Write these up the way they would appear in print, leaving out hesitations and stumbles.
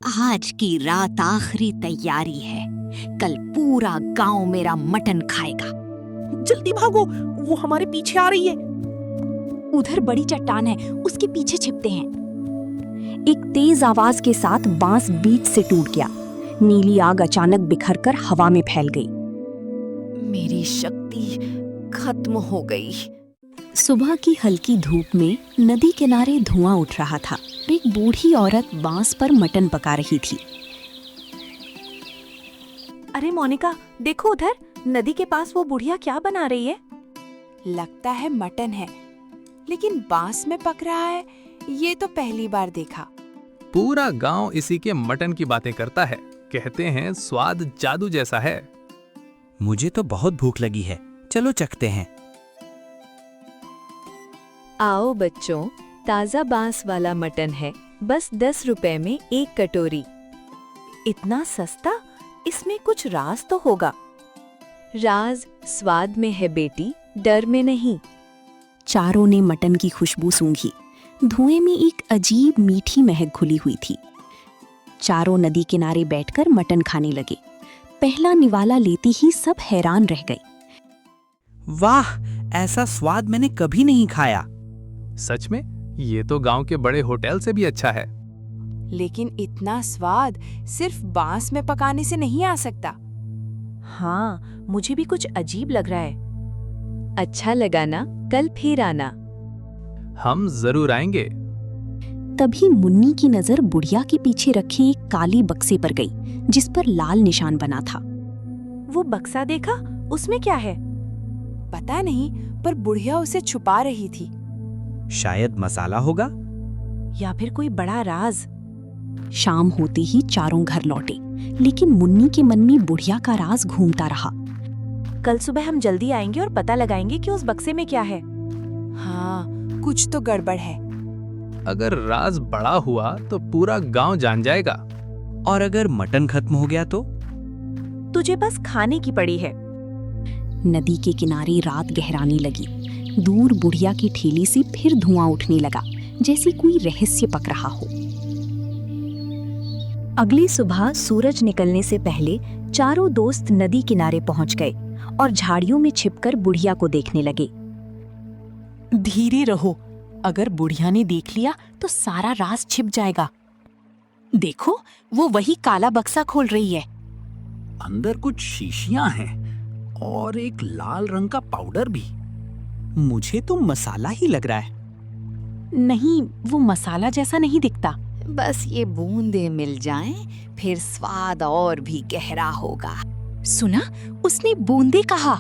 आज की रात आखिरी तैयारी है। कल पूरा गांव मेरा मटन खाएगा। जल्दी भागो, वो हमारे पीछे आ रही है। उधर बड़ी चट्टान है, उसके पीछे छिपते हैं। एक तेज आवाज के साथ बांस बीच से टूट गया। नीली आग अचानक बिखरकर हवा में फैल गई। मेरी शक्ति खत्म हो गई। सुबह की हल्की धूप में नदी किनारे धुआं उठ रहा था। एक बूढ़ी औरत बांस पर मटन पका रही थी। अरे मोनिका, देखो उधर नदी के पास वो बुढ़िया क्या बना रही है। लगता है मटन है, लेकिन बांस में पक रहा है। ये तो पहली बार देखा। पूरा गांव इसी के मटन की बातें करता है। कहते हैं स्वाद जादू जैसा है। मुझे तो बहुत भूख लगी है, चलो चखते हैं। आओ बच्चों, ताजा बांस वाला मटन है, बस 10 रुपए में 1 कटोरी। इतना सस्ता? इसमें कुछ राज तो होगा। राज स्वाद में है बेटी, डर में नहीं। चारों ने मटन की खुशबू सूंघी। धुएं में एक अजीब मीठी महक घुली हुई थी। चारों नदी किनारे बैठकर मटन खाने लगे। पहला निवाला लेते ही सब हैरान रह गए। वाह, ऐसा स्वाद मैंने कभी नहीं खाया। सच में ये तो गांव के बड़े होटल से भी अच्छा है। लेकिन इतना स्वाद सिर्फ बांस में पकाने से नहीं आ सकता। हाँ, मुझे भी कुछ अजीब लग रहा है। अच्छा लगा ना? कल फिर आना। हम जरूर आएंगे। तभी मुन्नी की नजर बुढ़िया के पीछे रखे एक काली बक्से पर गई, जिस पर लाल निशान बना था। वो बक्सा देखा? उसमें क्या है? पता नहीं, पर बुढ़िया उसे छुपा रही थी। शायद मसाला होगा या फिर कोई बड़ा राज। शाम होते ही चारों घर लौटे, लेकिन मुन्नी के मन में बुढ़िया का राज घूमता रहा। कल सुबह हम जल्दी आएंगे और पता लगाएंगे कि उस बक्से में क्या है। हाँ, कुछ तो गड़बड़ है। अगर राज बड़ा हुआ तो पूरा गांव जान जाएगा। और अगर मटन खत्म हो गया तो? तुझे बस खाने की पड़ी है। नदी के किनारे रात गहराने लगी। दूर बुढ़िया की ठेली से फिर धुआं उठने लगा, जैसे कोई रहस्य पक रहा हो। अगली सुबह सूरज निकलने से पहले चारों दोस्त नदी किनारे पहुंच गए और झाड़ियों में छिपकर बुढ़िया को देखने लगे। धीरे रहो, अगर बुढ़िया ने देख लिया तो सारा राज छिप जाएगा। देखो, वो वही काला बक्सा खोल रही है। अंदर कुछ शीशियां हैं और एक लाल रंग का पाउडर भी। मुझे तो मसाला ही लग रहा है। नहीं, वो मसाला जैसा नहीं दिखता। बस ये बूंदे मिल जाएं, फिर स्वाद और भी गहरा होगा। सुना? उसने बूंदे कहा।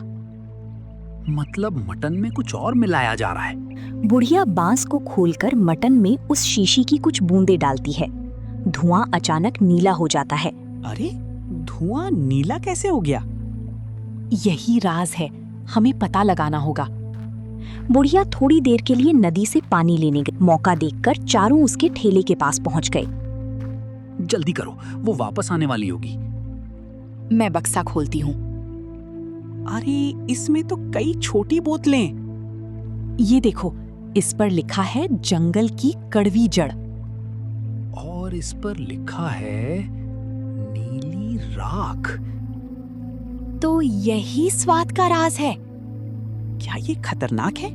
मतलब मटन में कुछ और मिलाया जा रहा है। बुढ़िया बांस को खोलकर मटन में उस शीशी की कुछ बूंदे डालती है। धुआं अचानक नीला हो जाता है। अरे, धुआं नीला कैसे हो गया? यही राज है, हमें पता लगाना होगा। बुढ़िया थोड़ी देर के लिए नदी से पानी लेने गई। मौका देखकर चारों उसके ठेले के पास पहुंच गए। जल्दी करो, वो वापस आने वाली होगी। मैं बक्सा खोलती हूँ। अरे, इसमें तो कई छोटी बोतलें। ये देखो, इस पर लिखा है जंगल की कड़वी जड़। और इस पर लिखा है नीली राख। तो यही स्वाद का राज है। क्या ये खतरनाक है?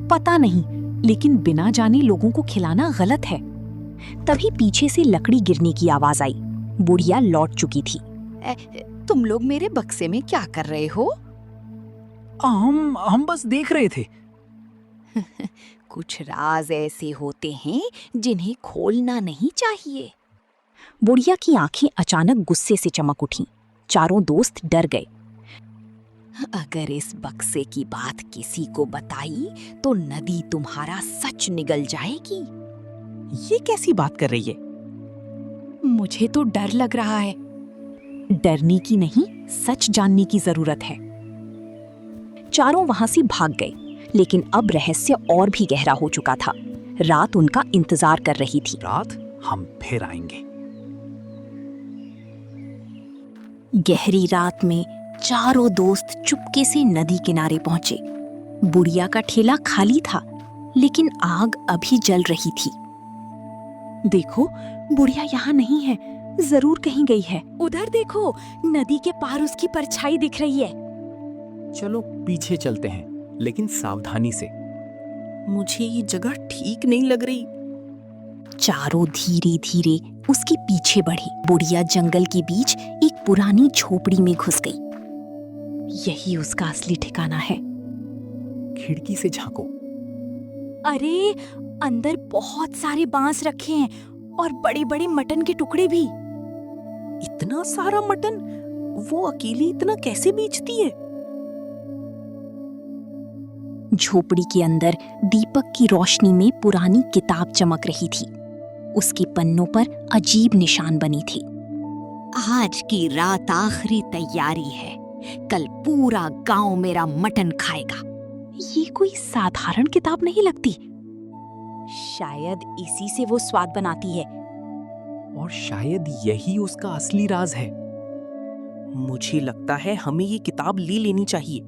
पता नहीं, लेकिन बिना जाने लोगों को खिलाना गलत है। तभी पीछे से लकड़ी गिरने की आवाज आई। बुढ़िया लौट चुकी थी। तुम लोग मेरे बक्से में क्या कर रहे हो? हम बस देख रहे थे। कुछ राज ऐसे होते हैं जिन्हें खोलना नहीं चाहिए। बुढ़िया की आंखें अचानक गुस्से से चमक उठीं। चारों दोस्त डर गए। अगर इस बक्से की बात किसी को बताई तो नदी तुम्हारा सच निगल जाएगी। ये कैसी बात कर रही है? मुझे तो डर लग रहा है। डरने की नहीं, सच जानने की जरूरत है। चारों वहां से भाग गए, लेकिन अब रहस्य और भी गहरा हो चुका था। रात उनका इंतजार कर रही थी। रात हम फिर आएंगे। गहरी रात में चारों दोस्त चुपके से नदी किनारे पहुंचे। बुढ़िया का ठेला खाली था, लेकिन आग अभी जल रही थी। देखो, बुढ़िया यहाँ नहीं है, जरूर कहीं गई है। उधर देखो, नदी के पार उसकी परछाई दिख रही है। चलो पीछे चलते हैं, लेकिन सावधानी से। मुझे ये जगह ठीक नहीं लग रही। चारों धीरे धीरे उसके पीछे बढ़ी। बुढ़िया जंगल के बीच एक पुरानी झोपड़ी में घुस गई। यही उसका असली ठिकाना है। खिड़की से झांको। अरे, अंदर बहुत सारे बांस रखे हैं और बड़े बड़े मटन के टुकड़े भी। इतना सारा मटन वो अकेली इतना कैसे बेचती है? झोपड़ी के अंदर दीपक की रोशनी में पुरानी किताब चमक रही थी। उसके पन्नों पर अजीब निशान बने थे। आज की रात आखिरी तैयारी है, कल पूरा गांव मेरा मटन खाएगा। ये कोई साधारण किताब नहीं लगती। शायद इसी से वो स्वाद बनाती है। और शायद यही उसका असली राज है। मुझे लगता है हमें ये किताब ले लेनी चाहिए।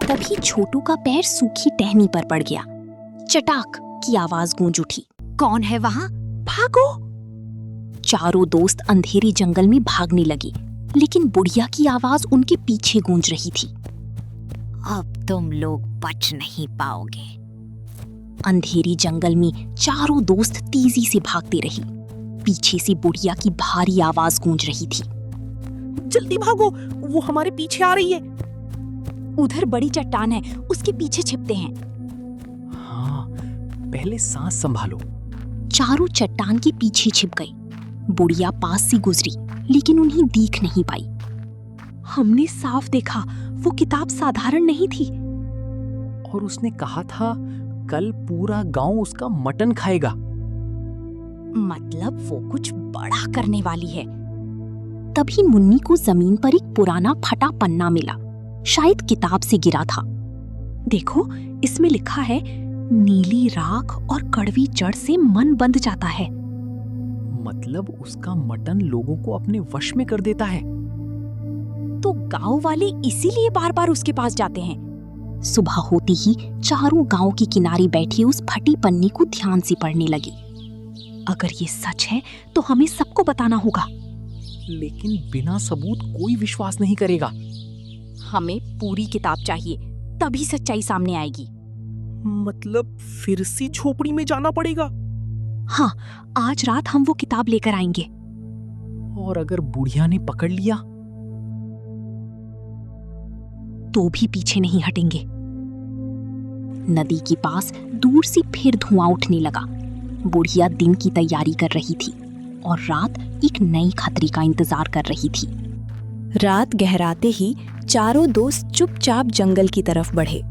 तभी छोटू का पैर सूखी टहनी पर पड़ गया। चटाक की आवाज गूंज उठी। कौन है वहां? भागो! चारों दोस्त अंधेरे जंगल में भागने लगे, लेकिन बुढ़िया की आवाज उनके पीछे गूंज रही थी। अब तुम लोग बच नहीं पाओगे। अंधेरी जंगल में चारों दोस्त तेजी से भागते रहे। पीछे से बुढ़िया की भारी आवाज गूंज रही थी। जल्दी भागो, वो हमारे पीछे आ रही है। उधर बड़ी चट्टान है, उसके पीछे छिपते हैं। हाँ, पहले सांस संभालो। चारों चट्टान के पीछे छिप गई। बुढ़िया पास से गुजरी, लेकिन उन्हें दिख नहीं पाई। हमने साफ देखा, वो किताब साधारण नहीं थी। और उसने कहा था कल पूरा गांव उसका मटन खाएगा। मतलब वो कुछ बड़ा करने वाली है। तभी मुन्नी को जमीन पर एक पुराना फटा पन्ना मिला। शायद किताब से गिरा था। देखो, इसमें लिखा है, नीली राख और कड़वी जड़ से मन बंध जाता है। मतलब उसका मटन लोगों को अपने वश में कर देता है। तो गांव वाले इसीलिए बार बार उसके पास जाते हैं। सुबह होते ही चारों गांव के किनारे बैठे उस फटी पन्नी को ध्यान से पढ़ने लगे। अगर ये सच है तो हमें सबको बताना होगा। लेकिन बिना सबूत कोई विश्वास नहीं करेगा। हमें पूरी किताब चाहिए, तभी सच्चाई सामने आएगी। मतलब फिर से झोपड़ी में जाना पड़ेगा। हाँ, आज रात हम वो किताब लेकर आएंगे। और अगर बुढ़िया ने पकड़ लिया तो भी पीछे नहीं हटेंगे। नदी के पास दूर से फिर धुआं उठने लगा। बुढ़िया दिन की तैयारी कर रही थी और रात एक नई खतरे का इंतजार कर रही थी। रात गहराते ही चारों दोस्त चुपचाप जंगल की तरफ बढ़े।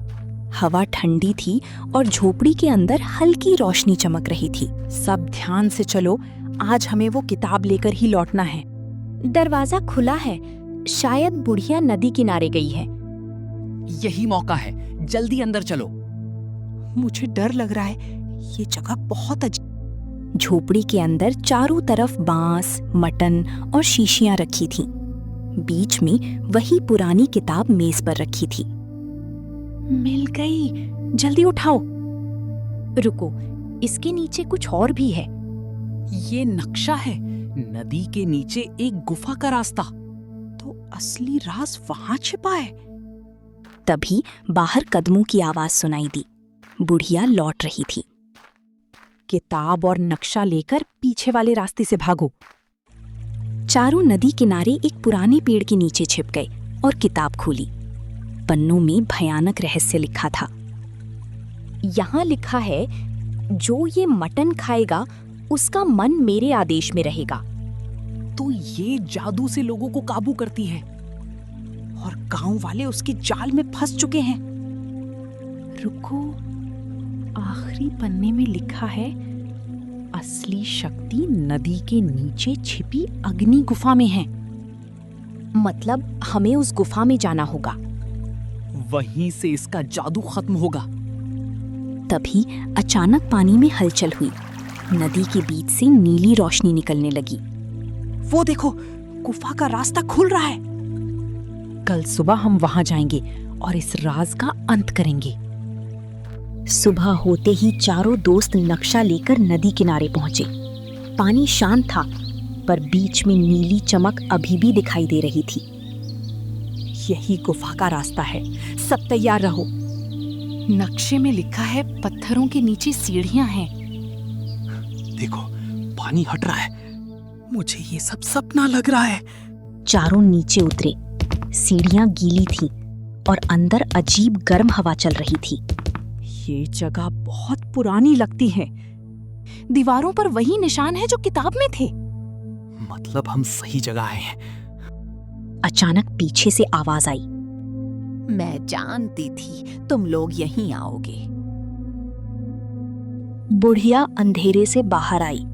हवा ठंडी थी और झोपड़ी के अंदर हल्की रोशनी चमक रही थी। सब ध्यान से चलो, आज हमें वो किताब लेकर ही लौटना है। दरवाजा खुला है, शायद बुढ़िया नदी किनारे गई है। यही मौका है, जल्दी अंदर चलो। मुझे डर लग रहा है, ये जगह बहुत अजीब। झोपड़ी के अंदर चारों तरफ बांस, मटन और शीशियां रखी थीं। बीच में वही पुरानी किताब मेज पर रखी थी। मिल गई, जल्दी उठाओ। रुको, इसके नीचे कुछ और भी है। ये नक्शा है, नदी के नीचे एक गुफा का रास्ता। तो असली राज वहां छिपा है। तभी बाहर कदमों की आवाज सुनाई दी। बुढ़िया लौट रही थी। किताब और नक्शा लेकर पीछे वाले रास्ते से भागो। चारों नदी किनारे एक पुराने पेड़ के नीचे छिप गए और किताब खोली। पन्नों में भयानक रहस्य लिखा था। यहाँ लिखा है, जो ये मटन खाएगा उसका मन मेरे आदेश में रहेगा। तो ये जादू से लोगों को काबू करती है और गांव वाले उसके जाल में फंस चुके हैं। रुको, आखिरी पन्ने में लिखा है, असली शक्ति नदी के नीचे छिपी अग्नि गुफा में है। मतलब हमें उस गुफा में जाना होगा। वहीं से इसका जादू खत्म होगा। तभी अचानक पानी में हलचल हुई। नदी के बीच से नीली रोशनी निकलने लगी। वो देखो, गुफा का रास्ता खुल रहा है। कल सुबह हम वहां जाएंगे और इस राज का अंत करेंगे। सुबह होते ही चारों दोस्त नक्शा लेकर नदी किनारे पहुंचे। पानी शांत था, पर बीच में नीली चमक अभी भी दिखाई दे रही थी। यही गुफा का रास्ता है, सब तैयार रहो। नक्शे में लिखा है पत्थरों के नीचे सीढ़ियां हैं। देखो, पानी हट रहा है। मुझे ये सब सपना लग रहा है। चारों नीचे उतरे। सीढ़ियां गीली थीं और अंदर अजीब गर्म हवा चल रही थी। ये जगह बहुत पुरानी लगती है। दीवारों पर वही निशान है जो किताब में थे। मतलब हम सही जगह आए हैं। अचानक पीछे से आवाज आई। मैं जानती थी तुम लोग यहीं आओगे। बुढ़िया अंधेरे से बाहर आई।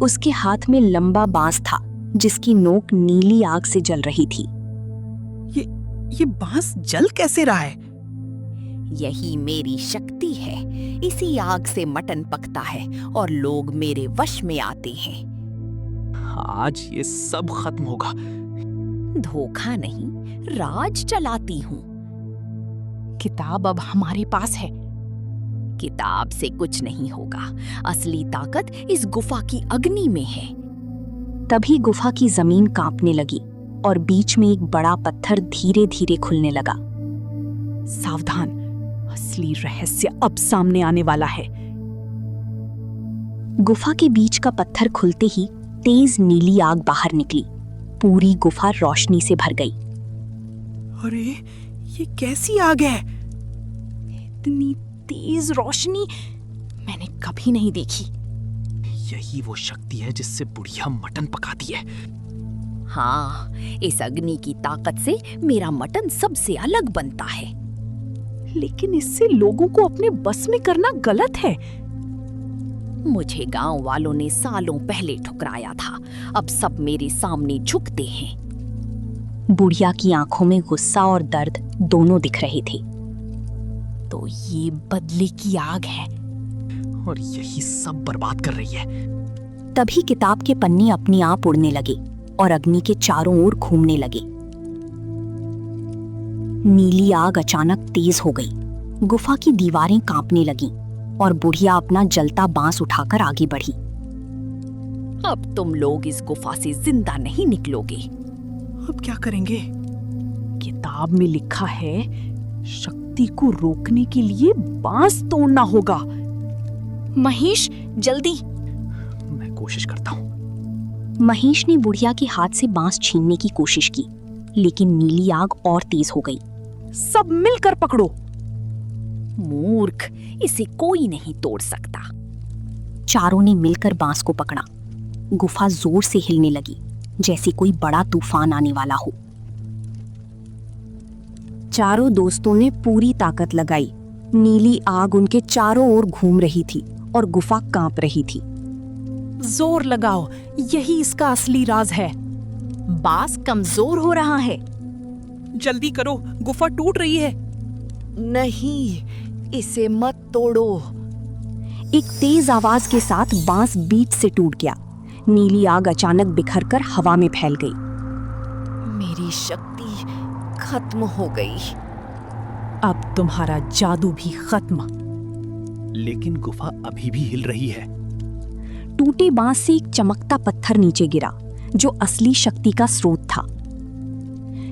उसके हाथ में लंबा बांस था जिसकी नोक नीली आग से जल रही थी। ये बांस जल कैसे रहा है? यही मेरी शक्ति है। इसी आग से मटन पकता है और लोग मेरे वश में आते हैं। आज ये सब खत्म होगा। धोखा नहीं, राज चलाती हूँ। किताब अब हमारे पास है। किताब से कुछ नहीं होगा। असली ताकत इस गुफा की अग्नि में है। तभी गुफा की जमीन कांपने लगी और बीच में एक बड़ा पत्थर धीरे धीरे खुलने लगा। सावधान, असली रहस्य अब सामने आने वाला है। गुफा के बीच का पत्थर खुलते ही तेज नीली आग बाहर निकली। पूरी गुफा रोशनी से भर गई। अरे, ये कैसी आग है? इतनी तेज रोशनी मैंने कभी नहीं देखी। यही वो शक्ति है जिससे बुढ़िया मटन पकाती है। हाँ, इस अग्नि की ताकत से मेरा मटन सबसे अलग बनता है। लेकिन इससे लोगों को अपने बस में करना गलत है। मुझे गांव वालों ने सालों पहले ठुकराया था। अब सब मेरे सामने झुकते हैं। बुढ़िया की आंखों में गुस्सा और दर्द दोनों दिख रहे थे। तो ये बदले की आग है और यही सब बर्बाद कर रही है। तभी किताब के पन्ने अपने आप उड़ने लगे और अग्नि के चारों ओर घूमने लगे। नीली आग अचानक तेज हो गई। गुफा की दीवारें कांपने लगीं और बुढ़िया अपना जलता बांस उठाकर आगे बढ़ी। अब तुम लोग इस गुफा से जिंदा नहीं निकलोगे। अब क्या करेंगे? किताब में लिखा है शक्ति को रोकने के लिए बांस तोड़ना होगा। महेश, जल्दी। मैं कोशिश करता हूँ। महेश ने बुढ़िया के हाथ से बांस छीनने की कोशिश की, लेकिन नीली आग और तेज हो गई। सब मिलकर पकड़ो। मूर्ख, इसे कोई नहीं तोड़ सकता। चारों ने मिलकर बांस को पकड़ा। गुफा जोर से हिलने लगी, जैसे कोई बड़ा तूफान आने वाला हो। चारों दोस्तों ने पूरी ताकत लगाई। नीली आग उनके चारों ओर घूम रही थी और गुफा कांप रही थी। जोर लगाओ, यही इसका असली राज है। बांस कमजोर हो रहा है। जल्दी करो, गुफा टूट रही है। नहीं, इसे मत तोड़ो। एक तेज आवाज के साथ बांस बीच से टूट गया। नीली आग अचानक बिखरकर हवा में फैल गई। मेरी शक्ति खत्म हो गई। अब तुम्हारा जादू भी खत्म। लेकिन गुफा अभी भी हिल रही है। टूटे बांस से एक चमकता पत्थर नीचे गिरा, जो असली शक्ति का स्रोत था।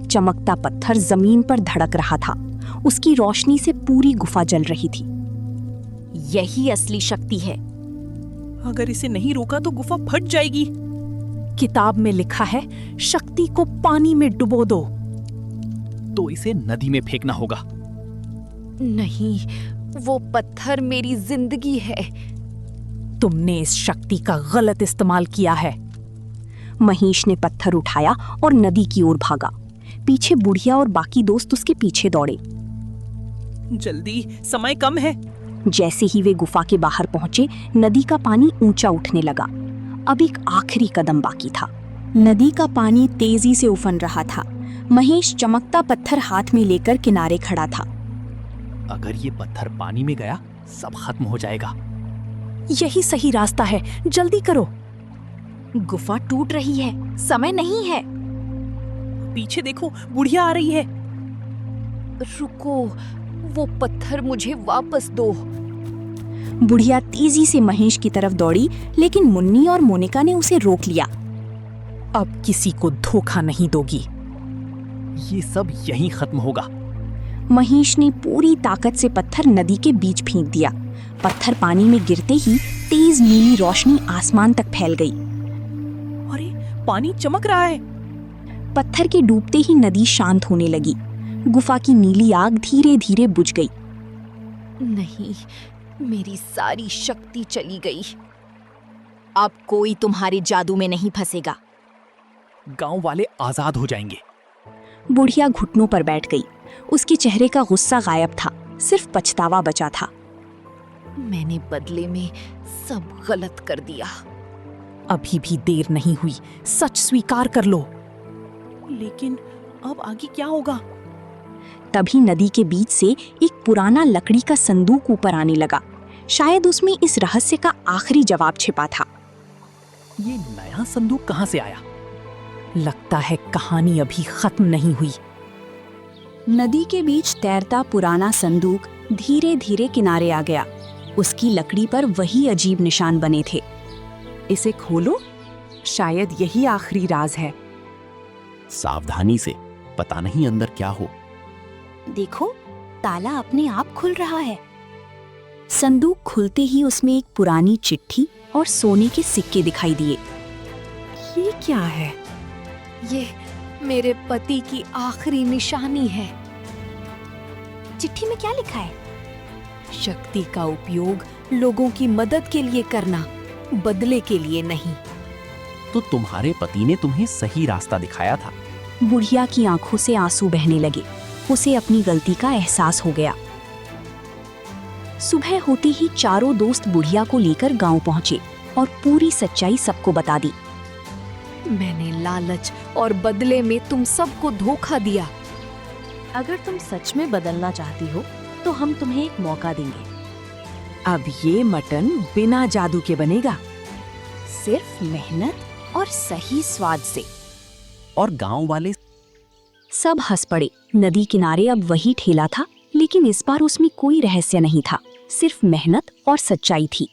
चमकता पत्थर जमीन पर धड़क रहा था। उसकी रोशनी से पूरी गुफा जल रही थी। यही असली शक्ति है। अगर इसे नहीं रोका तो गुफा फट जाएगी। किताब में लिखा है शक्ति को पानी में डुबो दो। तो इसे नदी में फेंकना होगा। नहीं, वो पत्थर मेरी जिंदगी है। तुमने इस शक्ति का गलत इस्तेमाल किया है। महेश ने पत्थर उठाया और नदी की ओर भागा। पीछे बुढ़िया और बाकी दोस्त उसके पीछे दौड़े। जल्दी, समय कम है। जैसे ही वे गुफा के बाहर पहुंचे, नदी का पानी ऊंचा उठने लगा। अब एक आखिरी कदम बाकी था। नदी का पानी तेजी से उफन रहा था। महेश चमकता पत्थर हाथ में लेकर किनारे खड़ा था। अगर ये पत्थर पानी में गया, सब खत्म हो जाएगा। यही सही रास्ता है, जल्दी करो। गुफा टूट रही है, समय नहीं है। पीछे देखो, बुढ़िया आ रही है। रुको, वो पत्थर मुझे वापस दो। बुढ़िया तेजी से महेश की तरफ दौड़ी, लेकिन मुन्नी और मोनिका ने उसे रोक लिया। अब किसी को धोखा नहीं दोगी। ये सब यहीं खत्म होगा। महेश ने पूरी ताकत से पत्थर नदी के बीच फेंक दिया। पत्थर पानी में गिरते ही तेज नीली रोशनी आसमान तक फैल गई। अरे पानी चमक रहा है। पत्थर के डूबते ही नदी शांत होने लगी। गुफा की नीली आग धीरे धीरे बुझ गई। नहीं, मेरी सारी शक्ति चली गई। अब कोई तुम्हारे जादू में नहीं फंसेगा। गांव वाले आजाद हो जाएंगे। बुढ़िया घुटनों पर बैठ गई। उसके चेहरे का गुस्सा गायब था, सिर्फ पछतावा बचा था। मैंने बदले में सब गलत कर दिया। अभी भी देर नहीं हुई, सच स्वीकार कर लो। लेकिन अब आगे क्या होगा? तभी नदी के बीच से एक पुराना लकड़ी का संदूक ऊपर आने लगा। शायद उसमें इस रहस्य का आखिरी जवाब छिपा था। ये नया संदूक कहाँ से आया? लगता है कहानी अभी खत्म नहीं हुई। नदी के बीच तैरता पुराना संदूक धीरे धीरे किनारे आ गया। उसकी लकड़ी पर वही अजीब निशान बने थे। इसे खोलो, शायद यही आखिरी राज है। सावधानी से, पता नहीं अंदर क्या हो। देखो, ताला अपने आप खुल रहा है। संदूक खुलते ही उसमें एक पुरानी चिट्ठी और सोने के सिक्के दिखाई दिए। ये क्या है? ये मेरे पति की आखिरी निशानी है। चिट्ठी में क्या लिखा है? शक्ति का उपयोग लोगों की मदद के लिए करना, बदले के लिए नहीं। तो तुम्हारे पति ने तुम्हें सही रास्ता दिखाया था। बुढ़िया की आंखों से आंसू बहने लगे। उसे अपनी गलती का एहसास हो गया। सुबह होते ही चारों दोस्त बुढ़िया को लेकर गांव पहुंचे और पूरी सच्चाई सबको बता दी। मैंने लालच और बदले में तुम सबको धोखा दिया। अगर तुम सच में बदलना चाहती हो तो हम तुम्हें एक मौका देंगे। अब ये मटन बिना जादू के बनेगा, सिर्फ मेहनत और सही स्वाद से। और गांव वाले सब हंस पड़े। नदी किनारे अब वही ठेला था, लेकिन इस बार उसमें कोई रहस्य नहीं था, सिर्फ मेहनत और सच्चाई थी।